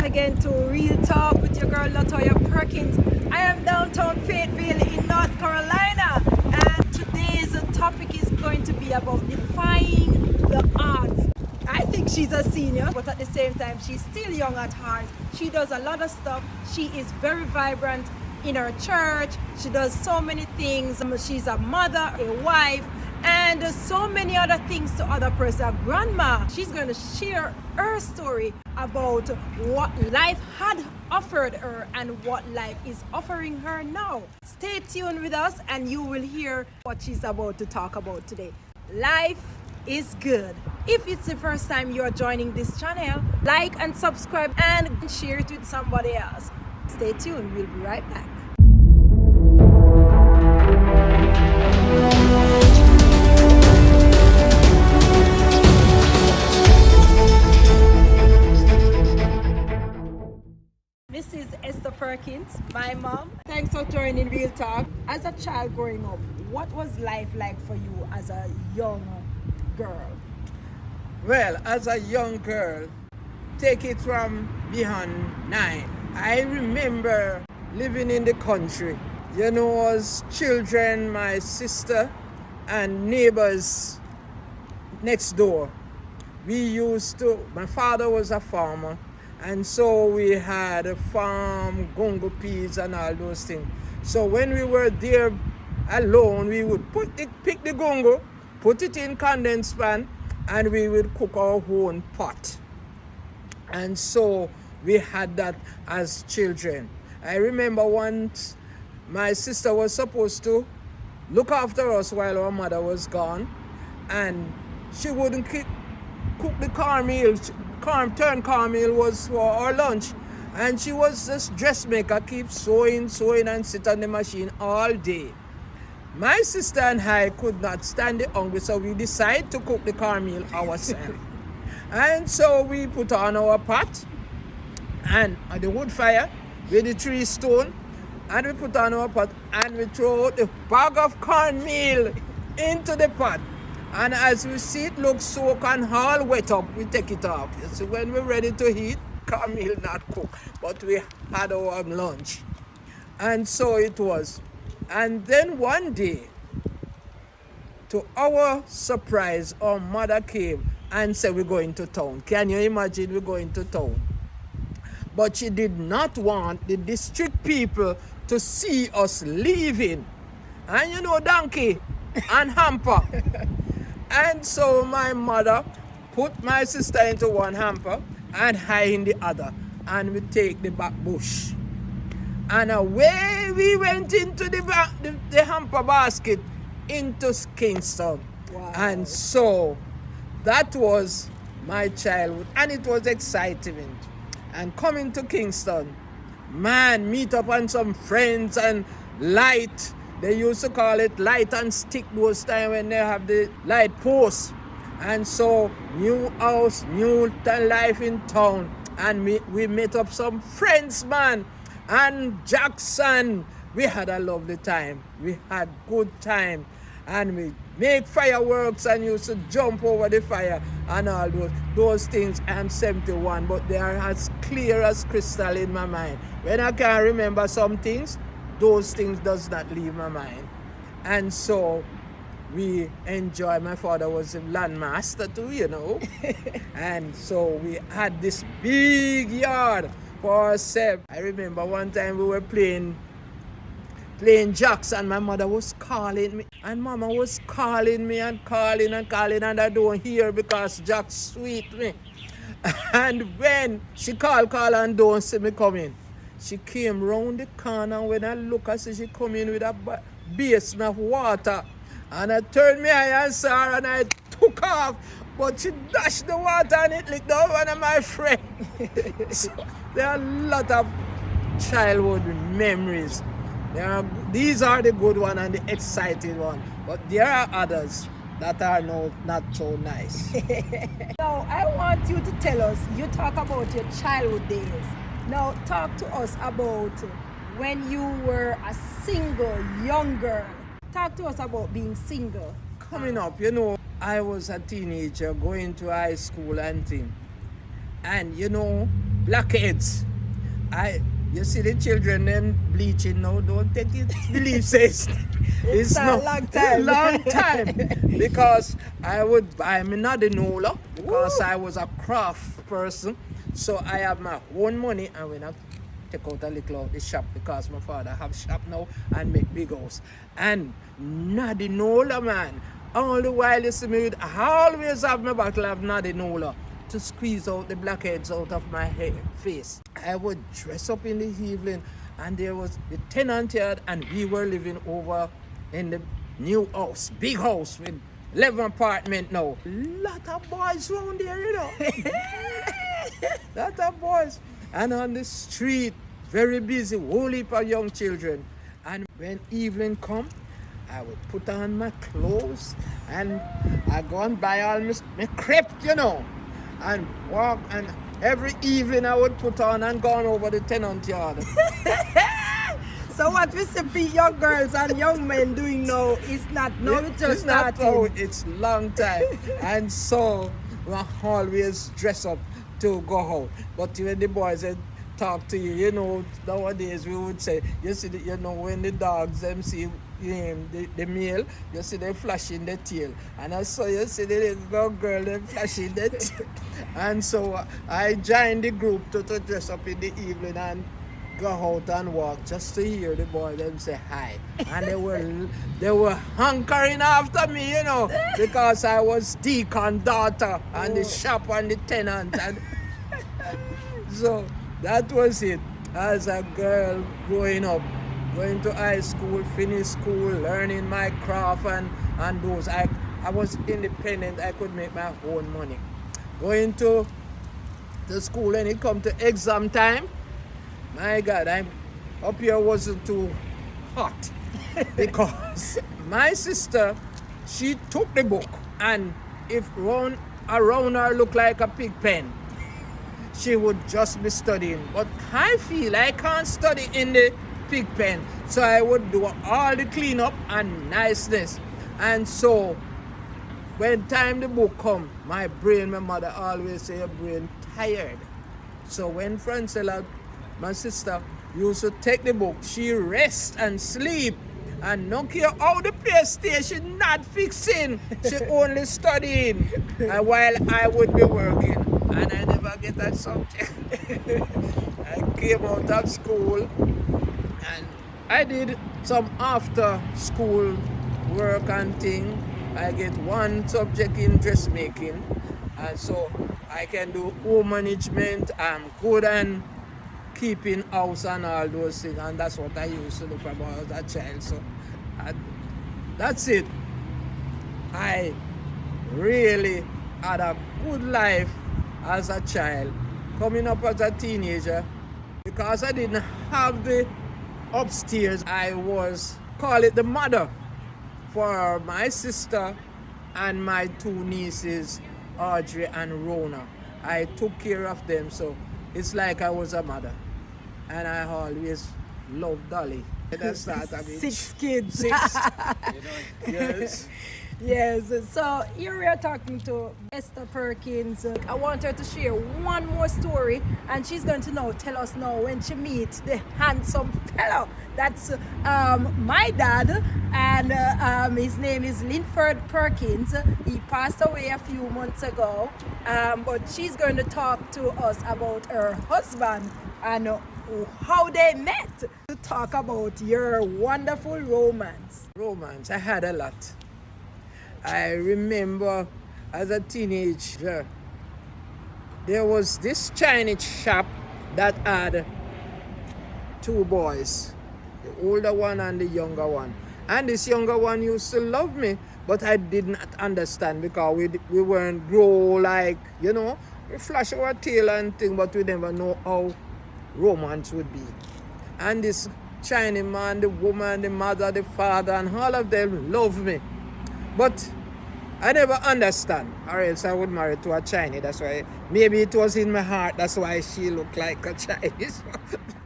again to Real Talk with your girl Natoya Perkins. I am downtown Fayetteville in North Carolina, and today's topic is going to be about defying the odds. I think she's a senior, but at the same time, she's still young at heart. She does a lot of stuff. She is very vibrant in her church. She does so many things. She's a mother, a wife, and so many other things to other persons. A grandma. She's going to share her story about what life had offered her and what life is offering her now. Stay tuned with us and you will hear what she's about to talk about today. Life is good. If it's the first time you're joining this channel, like and subscribe and share it with somebody else. Stay tuned. We'll be right back. Mrs. Esther Perkins, my mom. Thanks for joining Real Talk. As a child growing up, what was life like for you as a young girl? Well, as a young girl, take it from beyond 9. I remember living in the country. You know, as children, my sister and neighbors next door, my father was a farmer, and so we had a farm, gongo peas and all those things. So when we were there alone, we would pick the gongo, put it in condensed pan, and we would cook our own pot. And so we had that as children. I remember once my sister was supposed to look after us while our mother was gone, and she wouldn't cook the cornmeal. Turn cornmeal was for our lunch, and she was this dressmaker, keep sewing and sit on the machine all day. My sister and I could not stand the hunger, so we decided to cook the cornmeal ourselves. And so we put on our pot and the wood fire with the 3 stones, and we put on our pot and we throw the bag of cornmeal into the pot. And as we see it look soaked and all wet up, we take it off. So when we're ready to eat, cornmeal not cooked, but we had our lunch. And so it was. And then one day, to our surprise, our mother came and said, we're going to town. Can you imagine we're going to town? But she did not want the district people to see us leaving. And you know, donkey and hamper. And so my mother put my sister into one hamper and I in the other. And we take the back bush. And away we went into the hamper basket into Kingston. Wow. And so that was my childhood. And it was exciting. And coming to Kingston, man, meet up on some friends and light. They used to call it light and stick those times when they have the light posts. And so new house, new life in town. And we met up some friends, man. And Jackson, we had a lovely time. We had good time. And we make fireworks and used to jump over the fire and all those things. I'm 71, but they are as clear as crystal in my mind. When I can remember some things, those things does not leave my mind. And so we enjoy. My father was a landmaster too, you know. And so we had this big yard for ourselves. I remember one time we were playing jacks and my mother was calling me. And mama was calling me and calling and I don't hear because Jack's sweet me. And when she call and don't see me coming, she came round the corner. When I look, I see she come in with a basin of water. And I turned my eye and saw her and I took off. But she dashed the water and it licked down one of my friends. So there are a lot of childhood memories. These are the good ones and the exciting ones. But there are others that are not so nice. Now, I want you to tell us, you talk about your childhood days. Now, talk to us about when you were a single young girl. Talk to us about being single. Coming up, you know, I was a teenager going to high school and thing. And, you know, blackheads. You see the children them bleaching now, don't take it, believe says. It's a long time. Long time. Because I would buy me Nadinola because I was a craft person. So I have my own money and when I take out a little of the shop because my father have shop now and make big house. And Nadinola, man, all the while you see me, I always have my bottle of Nadinola to squeeze out the blackheads out of my face. I would dress up in the evening and there was the tenant yard and we were living over in the new house, big house with 11 apartment now. Lot of boys around there, you know. Lot of boys. And on the street, very busy, whole heap of young children. And when evening come, I would put on my clothes and I go and buy all my crepe, you know, and walk, and every evening I would put on and go on over the tenant yard. So what we see young girls and young men doing now is not now, it's just it's not starting. now, it's long time. And so we always dress up to go out. But when the boys talk to you, you know, nowadays we would say, you see, you know, when the dogs them see the male, you see they flashing the tail. And I saw you see the little girl them flashing the tail. And so I joined the group to dress up in the evening and go out and walk just to hear the boy them say hi. And they were hankering after me, you know, because I was deacon daughter and the shop and the tenant. And so that was it. As a girl growing up, going to high school, finish school, learning my craft and those. I was independent. I could make my own money. Going to the school when it come to exam time, my God, I'm up here wasn't too hot because my sister, she took the book and if around her looked like a pig pen, she would just be studying. But I feel I can't study in the pig pen, so I would do all the cleanup and niceness. And so when time the book come, my mother always say your brain tired. So when Francella, my sister, used to take the book, she rest and sleep and no care how the PlayStation not fixing, she only studying. And while I would be working and I never get that subject. I came out of school and I did some after school work and thing. I get one subject in dressmaking and so I can do home management. I'm good and keeping house and all those things, and that's what I used to do from when I was a child. So that's it. I really had a good life as a child. Coming up as a teenager, because I didn't have the upstairs, I was, call it the mother for my sister and my two nieces, Audrey and Rona. I took care of them, so it's like I was a mother. And I always loved Dolly. That's that. I mean, 6 kids. 6. Yes. Yes, so here we are talking to Esther Perkins. I want her to share one more story, and she's going to tell us now when she meets the handsome fellow. That's my dad, and his name is Linford Perkins. He passed away a few months ago, but she's going to talk to us about her husband and how they met, to talk about your wonderful romance. Romance, I had a lot. I remember as a teenager, there was this Chinese shop that had 2 boys, the older one and the younger one. And this younger one used to love me, but I did not understand because we weren't grow like, we flash our tail and thing, but we never know how romance would be. And this Chinese man, the woman, the mother, the father, and all of them love me. But I never understand, or else I would marry to a Chinese. That's why, maybe it was in my heart, that's why she looked like a Chinese.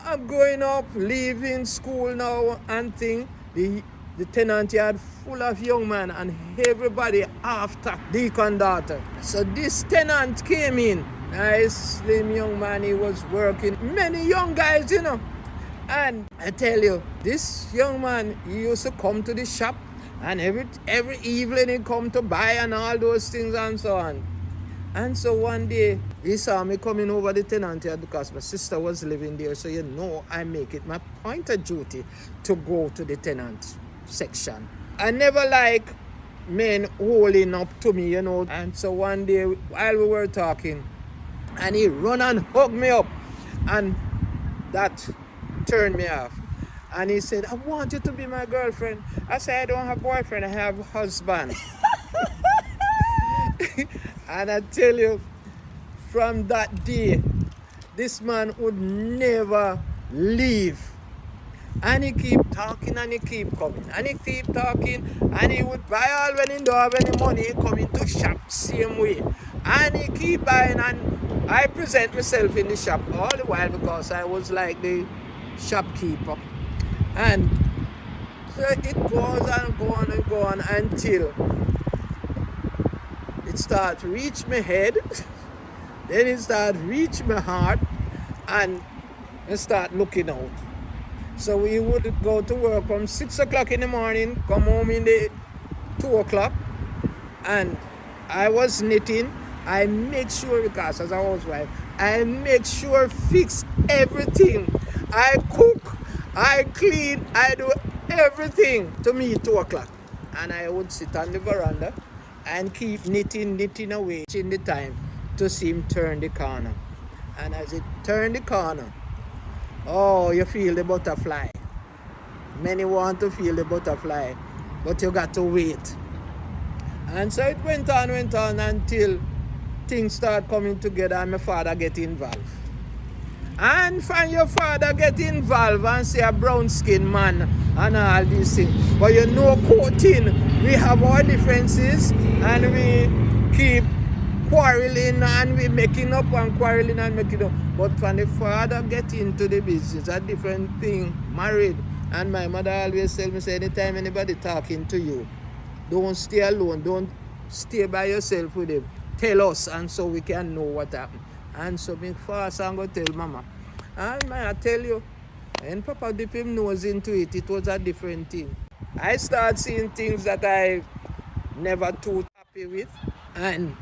I'm growing up, leaving school now and thing. The tenant yard full of young men and everybody after deacon daughter. So this tenant came in Nice, slim young man. He was working. Many young guys, you know. And I tell you, this young man, he used to come to the shop, and every evening he come to buy and all those things and so on. And so one day, he saw me coming over the tenant yard because my sister was living there. So you know, I make it my point of duty to go to the tenant section. I never like men holding up to me, you know. And so one day, while we were talking, and he run and hug me up, and that turned me off. And he said, I want you to be my girlfriend. I said, I don't have a boyfriend, I have a husband. And I tell you, from that day, this man would never leave. And he keep talking and he keep coming. And he keep talking and he would buy all when he don't have any money. He come into shop same way. And he keep buying, and I present myself in the shop all the while because I was like the shopkeeper. And so it goes and goes and goes until it starts reach my head, then it starts reach my heart, and I start looking out. So we would go to work from 6 o'clock in the morning, come home in the 2 o'clock, and I was knitting. I make sure, because as a housewife, I make sure fix everything. I cook, I clean, I do everything to me 2 o'clock. And I would sit on the veranda and keep knitting away in the time to see him turn the corner. And as it turned the corner, oh, you feel the butterfly. Many want to feel the butterfly, but you got to wait. And so it went on until things start coming together and my father get involved. And from your father get involved and say a brown skin man and all these things. But you know, courting, we have our differences and we keep quarreling and we making up and quarreling and making up. But when the father get into the business, a different thing, married. And my mother always tell me, say, anytime anybody talking to you, don't stay alone, don't stay by yourself with them. Tell us, and so we can know what happened. And so me fast and go tell mama. And I tell you, when Papa dip him nose into it, it was a different thing. I start seeing things that I never too happy with and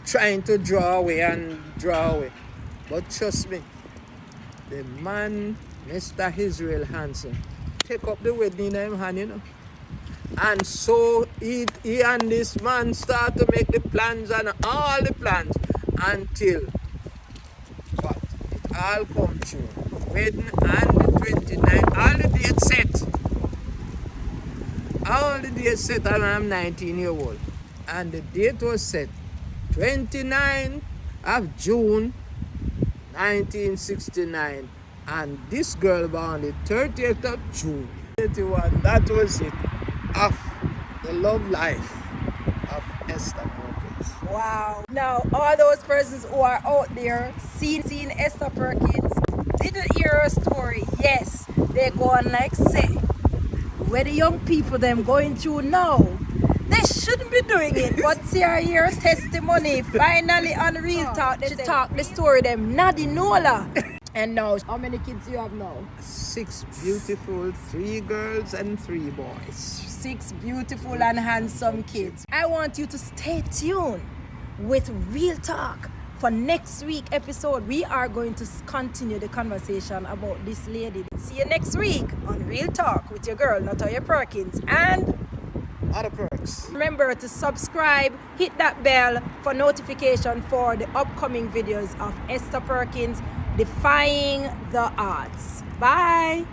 trying to draw away. But trust me, the man, Mr. Israel Hansen, take up the wedding in him hand, you know. And so he and this man start to make the plans and all the plans until what? It all come true. Wedding and the 29th, all the dates set. All the dates set, and I'm 19 years old. And the date was set 29th of June 1969. And this girl born the 30th of June 81. That was it. Of the love life of Esther Perkins. Wow. Now, all those persons who are out there seeing Esther Perkins, didn't hear her story, yes, they go on like say, where the young people them going through now, they shouldn't be doing it, but see her testimony, finally on Real Talk, they talk the story them, Nadi Nola. And now, how many kids do you have now? 6 beautiful, 3 girls and 3 boys. 6 beautiful and handsome kids. I want you to stay tuned with Real Talk for next week episode. We are going to continue the conversation about this lady. See you next week on Real Talk with your girl Natoya Perkins and Other perks. remember to subscribe, hit that bell for notification for the upcoming videos of Esther Perkins Defying the Odds. Bye.